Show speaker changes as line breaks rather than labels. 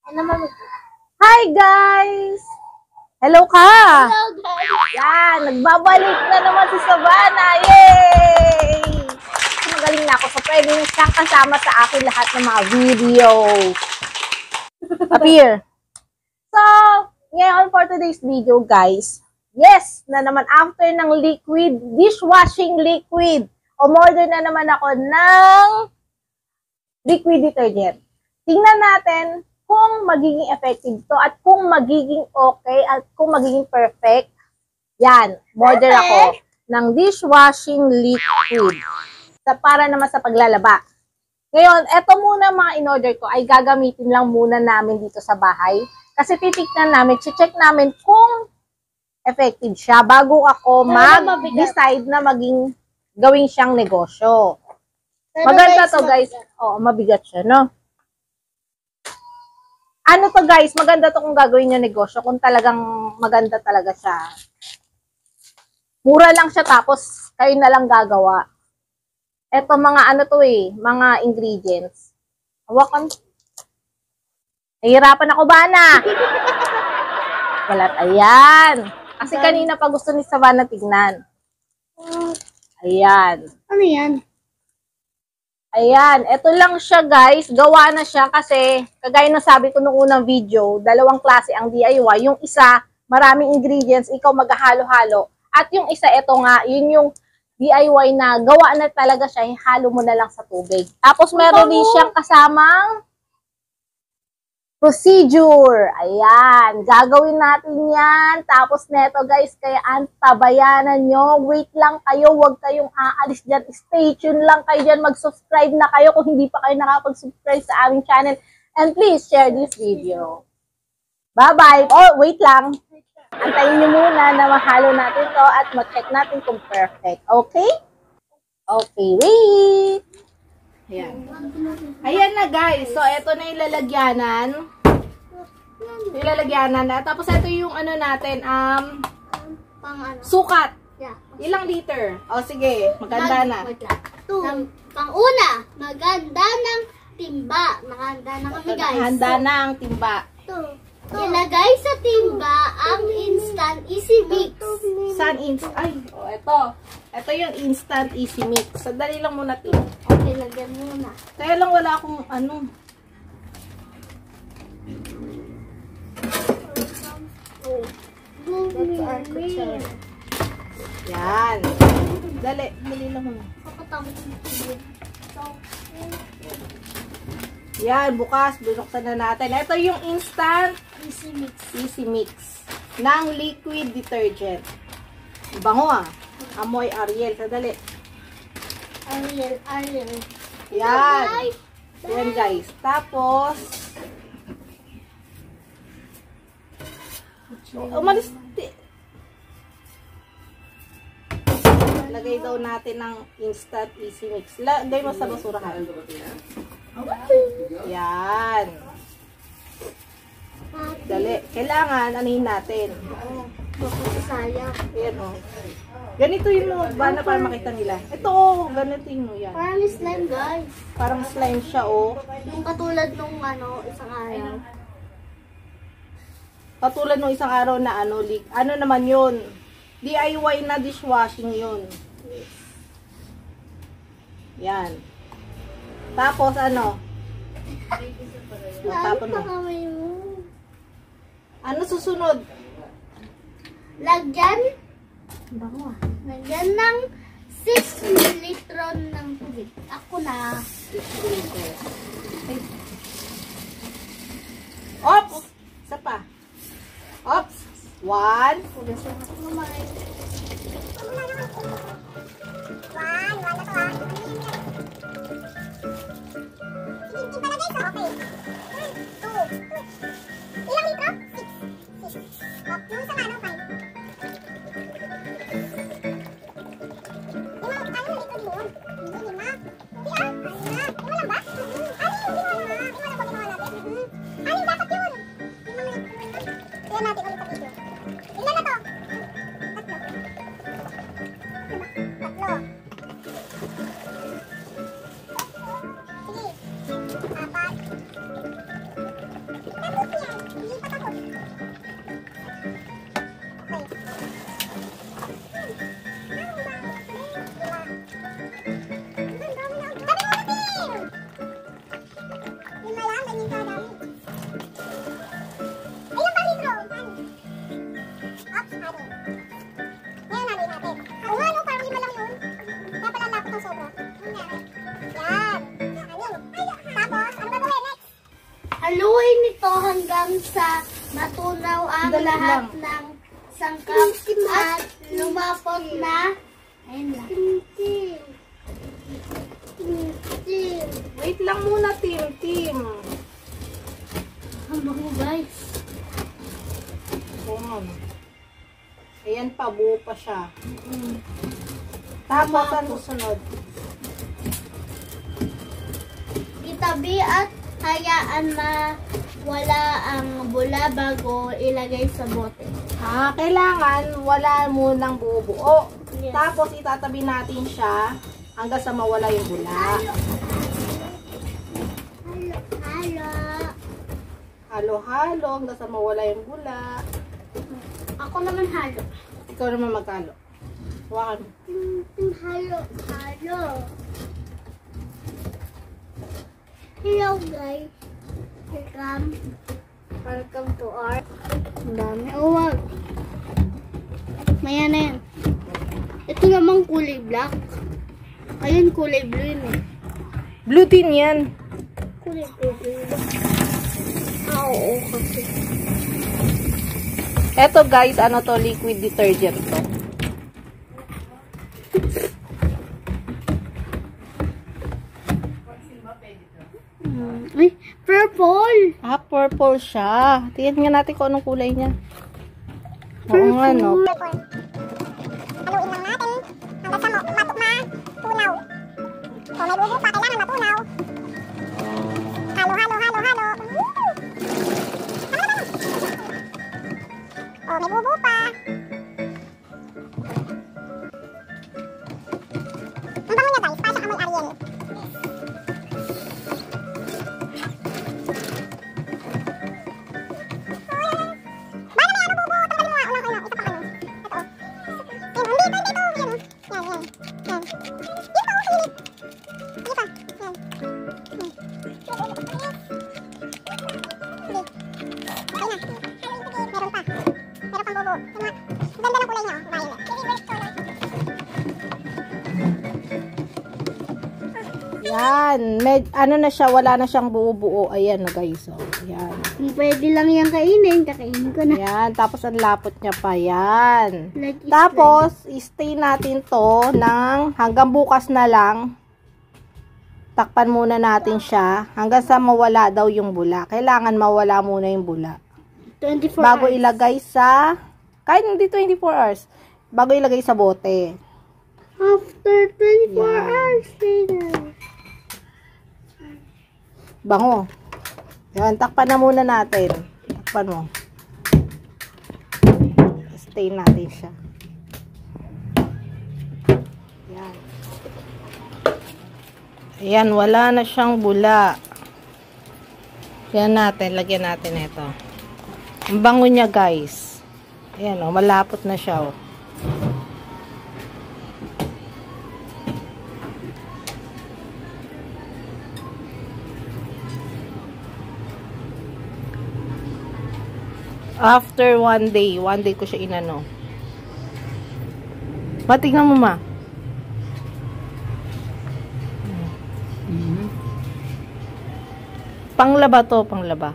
Hi guys! Hello ka!
Hello guys!
Yan, nagbabalik na naman si Savannah! Yay! Magaling na ako so pwede siyang kasama sa akin lahat ng mga video. Appear. So, ngayon for today's video guys, yes, na naman after ng liquid, dishwashing liquid, umorder na naman ako ng liquid detergent. Tingnan natin kung magiging effective to at kung magiging okay at kung magiging perfect. Yan, order ako ng dishwashing liquid para naman sa paglalaba. Ngayon, eto muna mga in-order ko ay gagamitin lang muna namin dito sa bahay. Kasi titignan namin, check namin kung effective siya bago ako mag-decide na gawin siyang negosyo. Maganda to guys. Oo, mabigat siya, no? Ano to guys, maganda to kung gagawin nyo negosyo, kung talagang maganda talaga siya. Mura lang siya tapos kayo na lang gagawa. Eto mga ano to mga ingredients. Hawakan. Nahihirapan ako ba na? Walat, ayan. Kasi kanina pa gusto ni Savannah tignan. Ayan.
Ano yan?
Ayan, eto lang siya guys, gawa na siya kasi, kagaya ng sabi ko nung unang video, dalawang klase ang DIY. Yung isa, maraming ingredients, ikaw maghahalo-halo. At yung isa, eto nga, yun yung DIY na gawa na talaga siya, halo mo na lang sa tubig. Tapos meron din siyang kasamang procedure. Ayan, gagawin natin yan. Tapos neto guys, kaya antabayanan nyo. Wait lang kayo, huwag kayong aalis dyan. Stay tuned lang kayo dyan. Mag-subscribe na kayo kung hindi pa kayo nakapag-subscribe sa aming channel. And please share this video. Bye-bye. Oh, wait lang. Antayin nyo muna na mahalo natin to at ma-check natin kung perfect. Okay? Okay, wait. Ayan. Ayan na guys. So, ito na yung lalagyanan. Yung lalagyanan na. Tapos, ito yung ano natin, sukat.
Yeah.
Ilang liter? O, sige. Maganda na.
Pang-una, maganda ng timba. Maganda ng kami guys.
Handa na ang timba.
Ilagay sa timba ang instant easy mix.
Ay, oh, ito. Ito yung instant easy mix. Sadali lang muna ito.
Okay, lagyan muna.
Kaya lang wala akong ano. Yan. Dali lang muna. Yan, bukas, binuksan na natin. Ito yung instant easy mix ng liquid detergent. Bango Amoy Ariel. Sadali.
Ariel.
Yan. Yan guys. Tapos, umalis. Lagay daw natin ng instant easy mix. Lagay mo sa basurahan. Yan. Dali. Kailangan, anuhin natin.
Sayang.
Ayan ganito yun bana para makita nila. Ito ganito yun yan.
Parang slime guys.
Parang slime siya
Yung katulad nung isang araw.
Katulad nung isang araw na ano naman yun. DIY na dishwashing yun. Yan. Tapos tapon mo. Ano susunod?
Lagyan ng 6 litro ng tubig. Ako na.
6 litro. Oops! Isa pa. Oops! 1.
Haluin ito hanggang sa matunaw ang
Dali
lahat
lang.
ng sangkap at lumapot na. Ayun lang.
Wait lang muna, Tim.
Ang bango, guys.
Ayan pa, buo pa siya. Tapos, ang susunod?
Itabi at hayaan wala ang bula bago ilagay sa bote.
Kailangan wala munang buo-buo.
Yes.
Tapos, itatabi natin siya hanggang sa mawala yung bula.
Halo.
Halo-halo hanggang sa mawala yung bula.
Ako naman halo.
Ikaw naman magkalo. Hawakan mo.
Halo. Hello guys. Welcome to our. Ang dami. Oh, wag. Maya na yan. Ito namang kulay black. Ayun, kulay blue yun eh.
Blue din yan.
Kulay blue. Oo, kasi.
Eto guys, ano to? Liquid detergent to.
Ay, purple!
Purple siya. Tingnan nga natin kung anong kulay niya. Oo nga, no?
Haluin lang natin hanggang sa matunaw. So, may bubo pa, kailangan matunaw. Halo. Oh, may bubo pa. Ang bango niya guys, para sa amoy Ariel.
Yan. Ano na siya, wala na siyang buo-buo. Ayan, guys. Oh. Yan.
Pwede lang yung kainin. Kakainin ko na.
Yan. Tapos, ang lapot niya pa. Yan.
Like
Tapos, i-stay natin to ng hanggang bukas na lang. Takpan muna natin siya hanggang sa mawala daw yung bula. Kailangan mawala muna yung bula.
24
Bago
hours.
ilagay sa, kahit hindi 24 hours, bago ilagay sa bote.
After 24
Yan.
hours later.
Bango. Yan, takpan na muna natin. Takpan mo. Stay natin siya. Yan. Ayan, wala na siyang bula. Yan natin, lagyan natin ito. Ang bango niya, guys. Ayan, oh, malapot na siya, oh. After one day ko siya inano. Matignan mo, ma. Panglaba to, panglaba.